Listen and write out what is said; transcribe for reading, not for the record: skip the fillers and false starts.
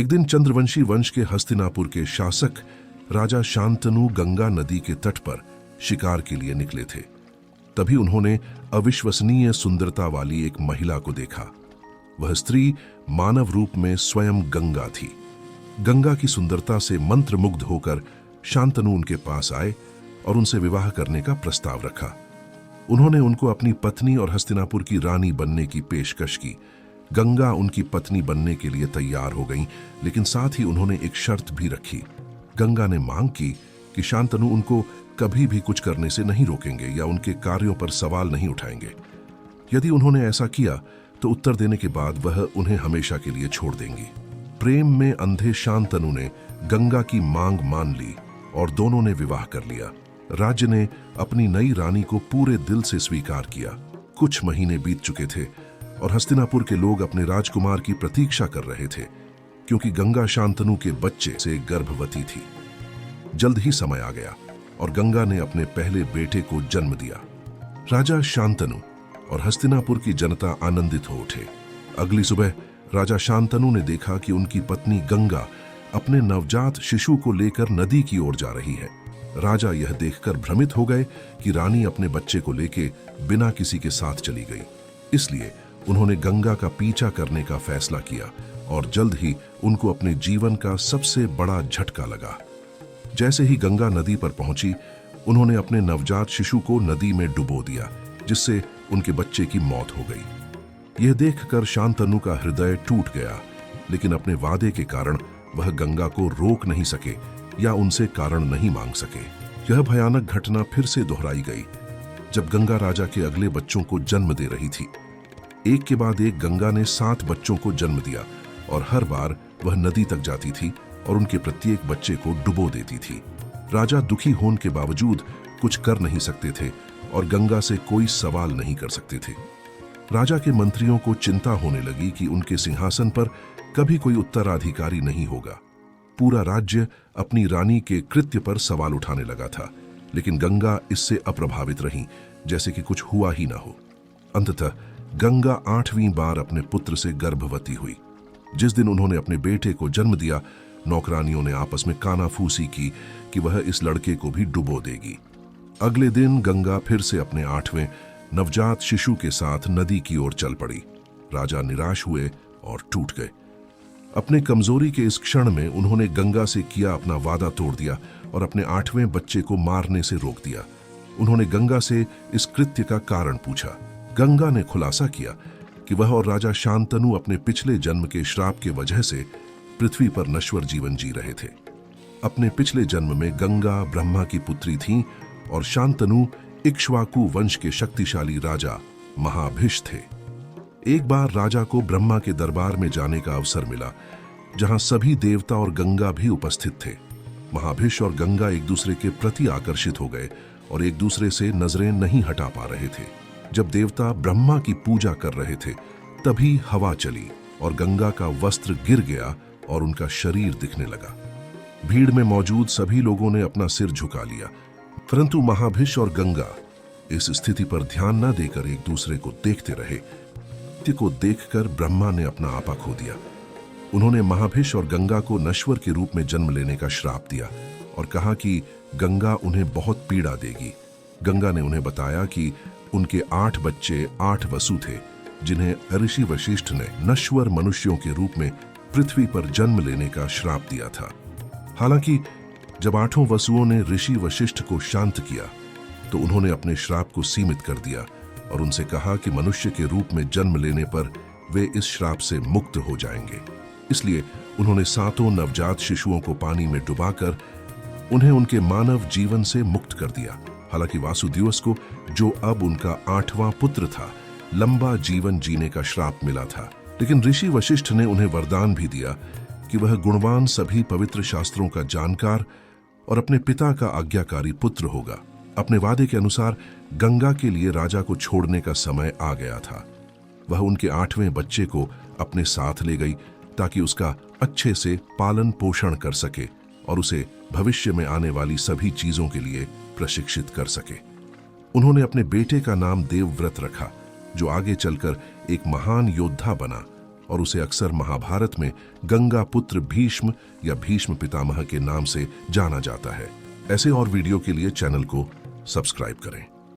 एक दिन चंद्रवंशी वंश के हस्तिनापुर के शासक राजा शांतनु गंगा नदी के तट पर शिकार के लिए निकले थे। तभी उन्होंने अविश्वसनीय सुंदरता वाली एक महिला को देखा। वह स्त्री मानव रूप में स्वयं गंगा थी। गंगा की सुंदरता से मंत्रमुग्ध होकर शांतनु उनके पास आए और उनसे विवाह करने का प्रस्ताव रखा। उन्होंने उनको अपनी पत्नी और हस्तिनापुर की रानी बनने की पेशकश की। गंगा उनकी पत्नी बनने के लिए तैयार हो गईं, लेकिन साथ ही उन्होंने एक शर्त भी रखी। गंगा ने मांग की कि शांतनु उनको कभी भी कुछ करने से नहीं रोकेंगे या उनके कार्यों पर सवाल नहीं उठाएंगे। यदि उन्होंने ऐसा किया तो उत्तर देने के बाद वह उन्हें हमेशा के लिए छोड़ देंगी। प्रेम में अंधे शांतनु ने गंगा की मांग मान ली और दोनों ने विवाह कर लिया। राज्य ने अपनी नई रानी को पूरे दिल से स्वीकार किया। कुछ महीने बीत चुके थे और हस्तिनापुर के लोग अपने राजकुमार की प्रतीक्षा कर रहे थे, क्योंकि गंगा शांतनु के बच्चे से गर्भवती थी। जल्द ही समय आ गया और गंगा ने अपने पहले बेटे को जन्म दिया। राजा शांतनु और हस्तिनापुर की जनता आनंदित हो उठे। अगली सुबह राजा शांतनु ने देखा कि उनकी पत्नी गंगा अपने नवजात शिशु को लेकर नदी की ओर जा रही है। राजा यह देखकर भ्रमित हो गए कि रानी अपने बच्चे को लेके बिना किसी के साथ चली गई। इसलिए उन्होंने गंगा का पीछा करने का फैसला किया और जल्द ही उनको अपने जीवन का सबसे बड़ा झटका लगा। जैसे ही गंगा नदी पर पहुंची, उन्होंने अपने नवजात शिशु को नदी में डुबो दिया, जिससे उनके बच्चे की मौत हो गई। यह देखकर शांतनु का हृदय टूट गया, लेकिन अपने वादे के कारण वह गंगा को रोक नहीं सके या उनसे कारण नहीं मांग सके। यह भयानक घटना फिर से दोहराई गई जब गंगा राजा के अगले बच्चों को जन्म दे रही थी। एक के बाद एक गंगा ने 7 बच्चों को जन्म दिया और हर बार वह नदी तक जाती थी और उनके प्रत्येक बच्चे को डुबो देती थी। राजा दुखी होने के बावजूद कुछ कर नहीं सकते थे और गंगा से कोई सवाल नहीं कर सकते थे। राजा के मंत्रियों को चिंता होने लगी कि उनके सिंहासन पर कभी कोई उत्तराधिकारी नहीं होगा। पूरा राज्य अपनी रानी के कृत्य पर सवाल उठाने लगा था, लेकिन गंगा इससे अप्रभावित रही, जैसे कि कुछ हुआ ही ना हो। अंततः गंगा 8वीं बार अपने पुत्र से गर्भवती हुई। जिस दिन उन्होंने अपने बेटे को जन्म दिया, नौकरानियों ने आपस में कानाफूसी की कि वह इस लड़के को भी डुबो देगी। अगले दिन गंगा फिर से अपने 8वें नवजात शिशु के साथ नदी की ओर चल पड़ी। राजा निराश हुए और टूट गए। अपने कमजोरी के इस क्षण में उन्होंने गंगा से किया अपना वादा तोड़ दिया और अपने 8वें बच्चे को मारने से रोक दिया। उन्होंने गंगा से इस कृत्य का कारण पूछा। गंगा ने खुलासा किया कि वह और राजा शांतनु अपने पिछले जन्म के श्राप के वजह से पृथ्वी पर नश्वर जीवन जी रहे थे। अपने पिछले जन्म में गंगा ब्रह्मा की पुत्री थीं और शांतनु इक्ष्वाकु वंश के शक्तिशाली राजा महाभिष थे। एक बार राजा को ब्रह्मा के दरबार में जाने का अवसर मिला, जहां सभी देवता और गंगा भी उपस्थित थे। महाभिष और गंगा एक दूसरे के प्रति आकर्षित हो गए और एक दूसरे से नजरें नहीं हटा पा रहे थे। जब देवता ब्रह्मा की पूजा कर रहे थे, तभी हवा चली और गंगा का वस्त्र गिर गया और उनका शरीर दिखने लगा। भीड़ में मौजूद सभी लोगों ने अपना सिर झुका लिया, परंतु महाभिष और गंगा इस स्थिति पर ध्यान न देकर एक दूसरे को देखते रहे। को देखकर ब्रह्मा ने अपना आपा खो दिया। उन्होंने महाभिष और गंगा को नश्वर के रूप में जन्म लेने का श्राप दिया और कहा कि गंगा उन्हें बहुत पीड़ा देगी। गंगा ने उन्हें बताया कि उनके 8 बच्चे 8 वसु थे, जिन्हें ऋषि वशिष्ठ ने नश्वर मनुष्यों के रूप में पृथ्वी पर जन्म लेने का श्राप दिया था। हालांकि जब 8 वसुओं ने ऋषि वशिष्ठ को शांत किया, तो उन्होंने अपने श्राप को सीमित कर दिया और उनसे कहा कि मनुष्य के रूप में जन्म लेने पर वे इस श्राप से मुक्त हो जाएंगे। इसलिए उन्होंने 7 नवजात शिशुओं को पानी में डुबाकर उन्हें उनके मानव जीवन से मुक्त कर दिया। हालांकि वासुदेवस को, जो अब उनका 8वां पुत्र था, लंबा जीवन जीने का श्राप मिला था। लेकिन ऋषि वशिष्ठ ने उन्हें वरदान भी दिया कि वह गुणवान, सभी पवित्र शास्त्रों का जानकार और अपने पिता का आज्ञाकारी पुत्र होगा। अपने वादे के अनुसार गंगा के लिए राजा को छोड़ने का समय आ गया था। वह उनके 8वें बच्चे को अपने साथ ले गई ताकि उसका अच्छे से पालन पोषण कर सके और उसे भविष्य में आने वाली सभी चीजों के लिए प्रशिक्षित कर सके। उन्होंने अपने बेटे का नाम देवव्रत रखा, जो आगे चलकर एक महान योद्धा बना और उसे अक्सर महाभारत में गंगा पुत्र भीष्म या भीष्म पितामह के नाम से जाना जाता है। ऐसे और वीडियो के लिए चैनल को सब्सक्राइब करें।